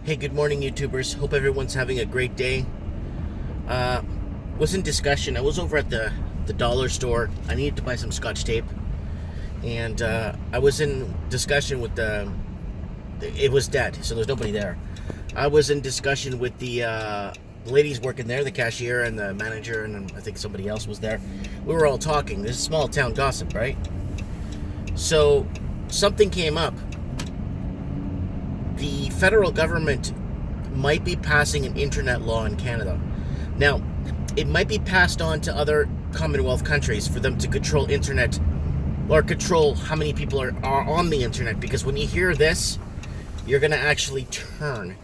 Hey, good morning, YouTubers. Hope everyone's having a great day. Was in discussion. I was over at the dollar store. I needed to buy some Scotch tape, and I was in discussion with the. It was dead, so there's nobody there. I was in discussion with the ladies working there, the cashier and the manager, and I think somebody else was there. We were all talking. This is small town gossip, right? So something came up. The federal government might be passing an internet law in Canada. Now, it might be passed on to other Commonwealth countries for them to control internet or control how many people are on the internet, because when you hear this, you're going to actually turn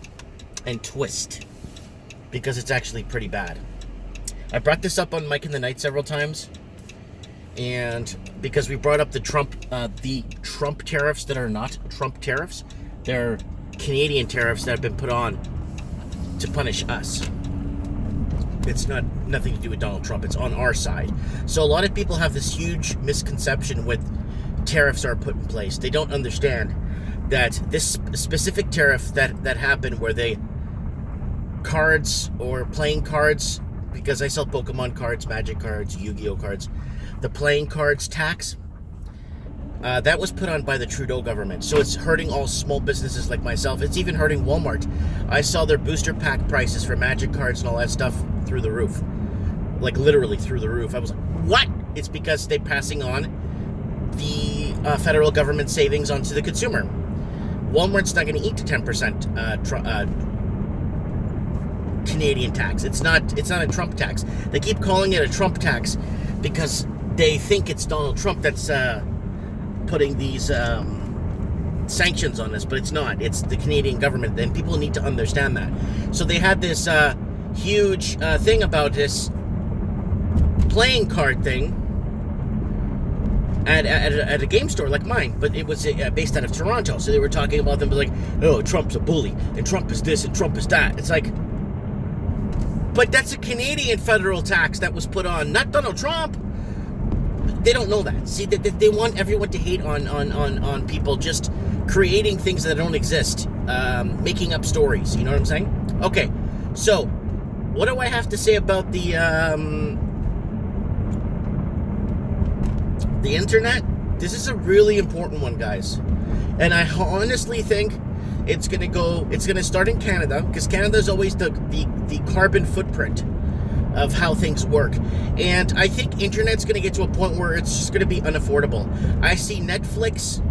and twist because it's actually pretty bad. I brought this up on Mike in the Night several times, and because we brought up the Trump tariffs that are not Trump tariffs, they're Canadian tariffs that have been put on to punish us. It's nothing to do with Donald Trump. It's on our side. So a lot of people have this huge misconception with tariffs are put in place. They don't understand that this specific tariff that happened where they cards or playing cards, because I sell Pokemon cards, Magic cards, Yu-Gi-Oh cards, the playing cards tax, that was put on by the Trudeau government. So it's hurting all small businesses like myself. It's even hurting Walmart. I saw their booster pack prices for Magic cards and all that stuff through the roof. Like literally through the roof. I was like, what? It's because they're passing on the federal government savings onto the consumer. Walmart's not going to eat the 10% Canadian tax. It's not a Trump tax. They keep calling it a Trump tax because they think it's Donald Trump that's putting these sanctions on us, but it's not. It's the Canadian government, and people need to understand that. So they had this huge thing about this playing card thing at a game store like mine, but it was based out of Toronto. So they were talking about them like, oh, Trump's a bully, and Trump is this, and Trump is that. It's like, but that's a Canadian federal tax that was put on, not Donald Trump. They don't know that. See, they want everyone to hate on people just creating things that don't exist, making up stories. You know what I'm saying? Okay, so what do I have to say about the internet? This is a really important one, guys, and I honestly think it's gonna start in Canada, because Canada is always the carbon footprint of how things work. And I think internet's going to get to a point where it's just going to be unaffordable. I see Netflix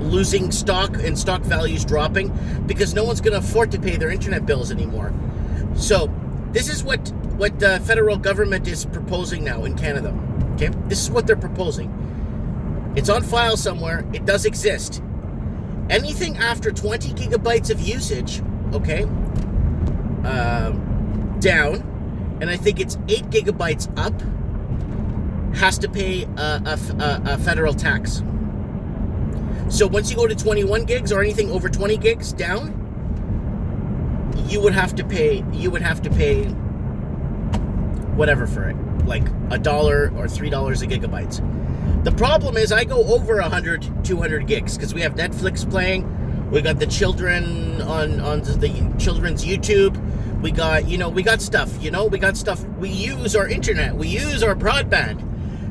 losing stock and stock values dropping because no one's going to afford to pay their internet bills anymore. So this is what the federal government is proposing now in Canada. Okay, this is what they're proposing. It's on file somewhere. It does exist. Anything after 20 gigabytes of usage, okay, down, and I think it's 8 gigabytes up, has to pay a federal tax. So once you go to 21 gigs or anything over 20 gigs down, you would have to pay whatever for it, like $1 or $3 a gigabyte. The problem is I go over 100, 200 gigs because we have Netflix playing. We got the children on the children's YouTube. We got stuff, we got stuff. We use our internet. We use our broadband.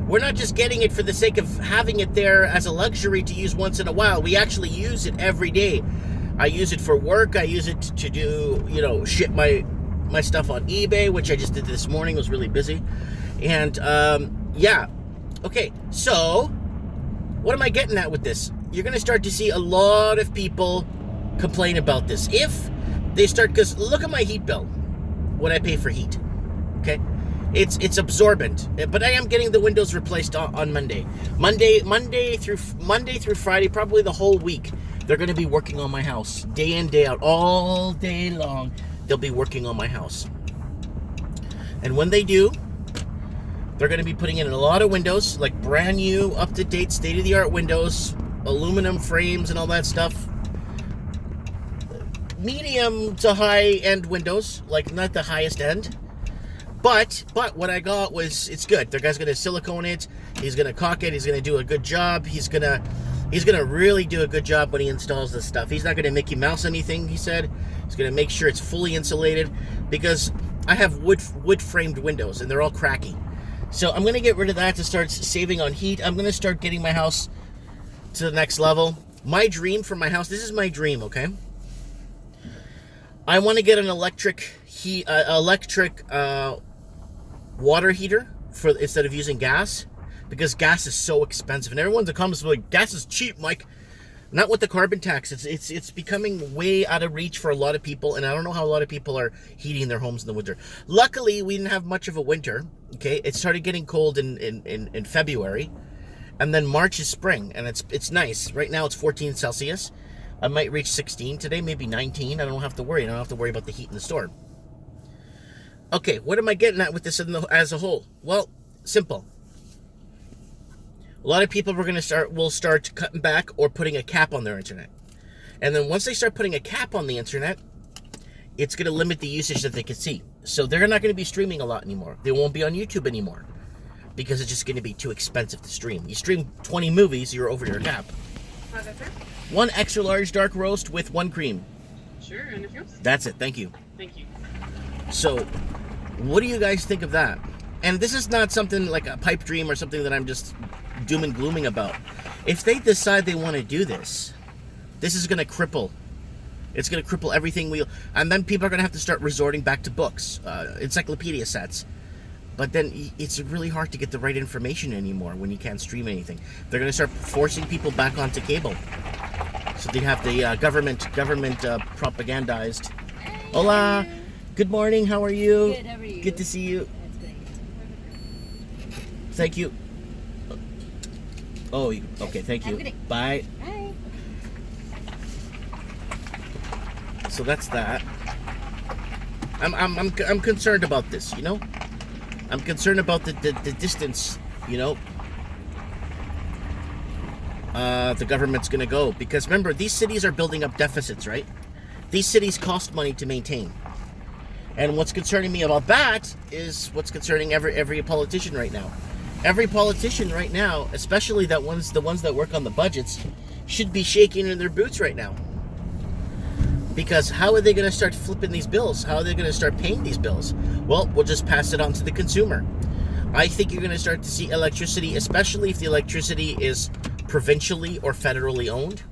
We're not just getting it for the sake of having it there as a luxury to use once in a while. We actually use it every day. I use it for work. I use it to do, ship my stuff on eBay, which I just did this morning. I was really busy. And, yeah. Okay, so what am I getting at with this? You're going to start to see a lot of people complain about this. If they start, because look at my heat bill, what I pay for heat, okay? It's absorbent, but I am getting the windows replaced on Monday. Monday through Friday, probably the whole week, they're going to be working on my house, day in, day out, all day long. They'll be working on my house. And when they do, they're going to be putting in a lot of windows, like brand new, up-to-date, state-of-the-art windows, aluminum frames and all that stuff. Medium to high-end windows, like not the highest end. But what I got was, it's good. The guy's going to silicone it. He's going to caulk it. He's going to do a good job. He's going to He's going to really do a good job when he installs this stuff. He's not going to Mickey Mouse anything, he said. He's going to make sure it's fully insulated because I have wood framed windows and they're all cracky. So I'm going to get rid of that to start saving on heat. I'm going to start getting my house to the next level. My dream for my house, this is my dream, okay? I want to get an electric water heater instead of using gas, because gas is so expensive. And everyone's in the comments like, gas is cheap, Mike. Not with the carbon tax. It's becoming way out of reach for a lot of people, and I don't know how a lot of people are heating their homes in the winter. Luckily, we didn't have much of a winter. Okay, it started getting cold in February, and then March is spring, and it's nice. Right now it's 14 Celsius. I might reach 16 today, maybe 19. I don't have to worry. I don't have to worry about the heat in the store. Okay, what am I getting at with this as a whole? Well, simple. A lot of people will start cutting back or putting a cap on their internet. And then once they start putting a cap on the internet, it's going to limit the usage that they can see. So they're not going to be streaming a lot anymore. They won't be on YouTube anymore because it's just going to be too expensive to stream. You stream 20 movies, you're over your cap. How's that, sir? 1 extra large dark roast with 1 cream. Sure, and if yours? That's it. Thank you. Thank you. So, what do you guys think of that? And this is not something like a pipe dream or something that I'm just doom and glooming about. If they decide they want to do this, this is going to cripple. It's going to cripple everything and then people are going to have to start resorting back to books, encyclopedia sets. But then it's really hard to get the right information anymore when you can't stream anything. They're going to start forcing people back onto cable. So they have the government propagandized. Hola, good morning. How are you? Good. How are you? Good to see you. That's good. Thank you. Oh, okay. Thank Have a you. good day. Bye. Bye. So that's that. I'm concerned about this. You know, I'm concerned about the distance. You know, the government's going to go, because remember, these cities are building up deficits, right? These cities cost money to maintain. And what's concerning me about that is what's concerning every politician right now. Every politician right now, especially the ones that work on the budgets, should be shaking in their boots right now. Because how are they going to start flipping these bills? How are they going to start paying these bills? Well, we'll just pass it on to the consumer. I think you're going to start to see electricity, especially if the electricity is provincially or federally owned.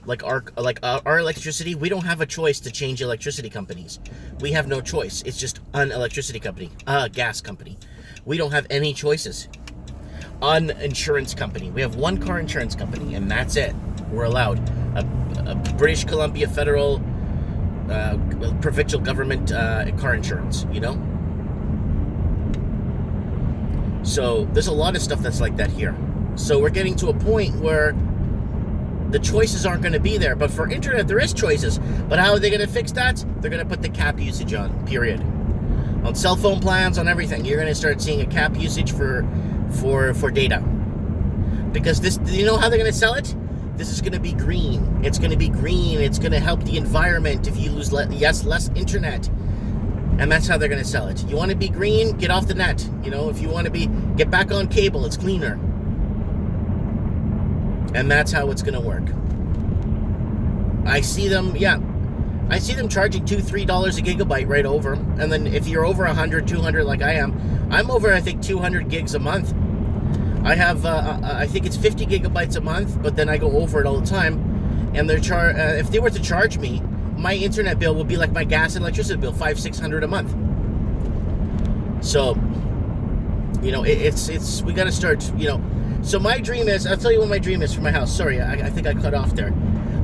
Like our electricity, we don't have a choice to change electricity companies. We have no choice. It's just an electricity company, a gas company. We don't have any choices. An insurance company. We have one car insurance company, and that's it. We're allowed a British Columbia federal, provincial government car insurance. You know. So there's a lot of stuff that's like that here. So we're getting to a point where the choices aren't going to be there. But for internet, there is choices. But how are they going to fix that? They're going to put the cap usage on, period. On cell phone plans, on everything. You're going to start seeing a cap usage for data. Because this, you know how they're going to sell it? This is going to be green. It's going to be green. It's going to help the environment if you lose less internet. And that's how they're going to sell it. You want to be green? Get off the net. You know, if you want to get back on cable, it's cleaner. And that's how it's going to work. I see them charging $2-3 a gigabyte right over. And then if you're over 100, 200 like I am, I'm over, I think, 200 gigs a month. I have, I think it's 50 gigabytes a month, but then I go over it all the time. And if they were to charge me, my internet bill would be like my gas and electricity bill, $500-600 a month. So, you know, we got to start, you know. So my dream is, I'll tell you what my dream is for my house. Sorry, I think I cut off there.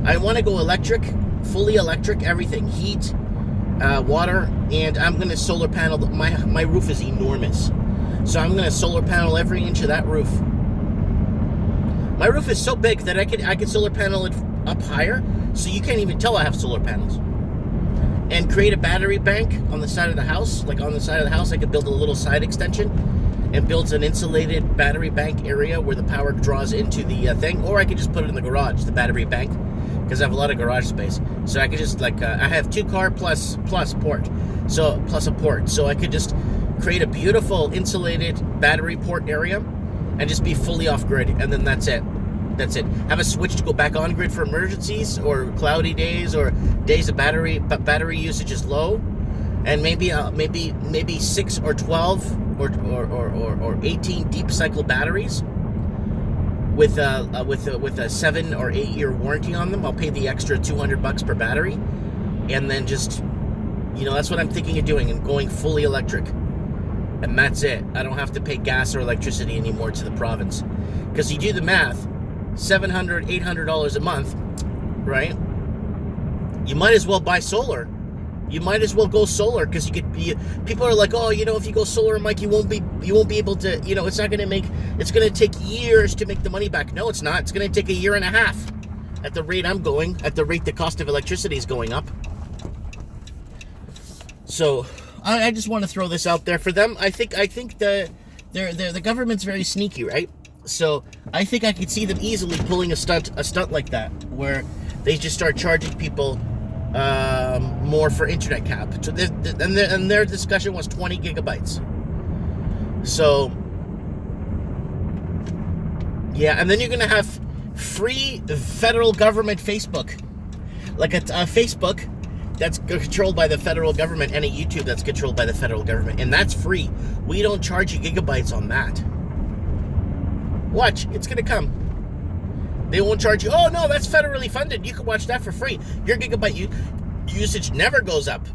I want to go electric, fully electric, everything. Heat, water, and I'm going to solar panel. My roof is enormous. So I'm going to solar panel every inch of that roof. My roof is so big that I could solar panel it up higher, so you can't even tell I have solar panels. And create a battery bank on the side of the house. Like on the side of the house, I could build a little side extension and builds an insulated battery bank area where the power draws into the thing. Or I could just put it in the garage, the battery bank, because I have a lot of garage space. So I could just, like, I have 2-car plus port, so plus a port. So I could just create a beautiful insulated battery port area and just be fully off-grid, and then that's it. That's it. Have a switch to go back on grid for emergencies or cloudy days or days of battery usage is low, and maybe 6 or 12 or 18 deep cycle batteries with a 7 or 8 year warranty on them. I'll pay the extra $200 per battery, and then just, that's what I'm thinking of doing, and going fully electric. And that's it. I don't have to pay gas or electricity anymore to the province. Because you do the math, $700, $800 a month, right? You might as well buy solar. You might as well go solar, because people are like, oh, if you go solar, Mike, you won't be able to, it's going to take years to make the money back. No, it's not. It's going to take a year and a half at the rate I'm going, at the rate the cost of electricity is going up. So I just want to throw this out there for them. I think the government's very sneaky, right? So I think I could see them easily pulling a stunt like that, where they just start charging people more for internet cap. So and their discussion was 20 gigabytes. So yeah, and then you're gonna have free federal government Facebook, like a Facebook that's controlled by the federal government, and a YouTube that's controlled by the federal government, and that's free. We don't charge you gigabytes on that. Watch, it's gonna come. They won't charge you. Oh no, that's federally funded. You can watch that for free. Your gigabyte usage never goes up.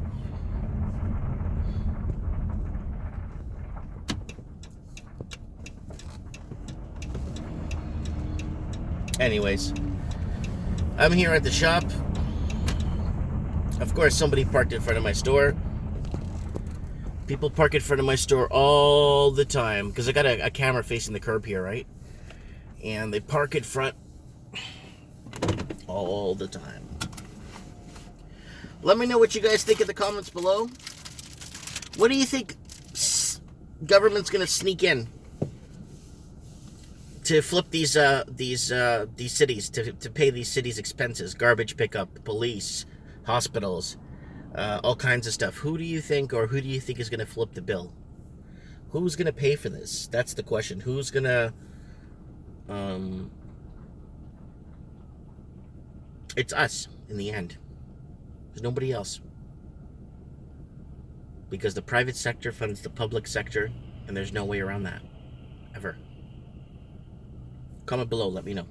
Anyways, I'm here at the shop. Of course, somebody parked in front of my store. People park in front of my store all the time, because I got a camera facing the curb here, right? And they park in front all the time. Let me know what you guys think in the comments below. What do you think government's gonna sneak in to flip these cities, to pay these cities' expenses? Garbage pickup, police, hospitals, all kinds of stuff. Who do you think is going to flip the bill? Who's going to pay for this? That's the question. Who's going to... It's us, in the end. There's nobody else. Because the private sector funds the public sector, and there's no way around that. Ever. Comment below, let me know.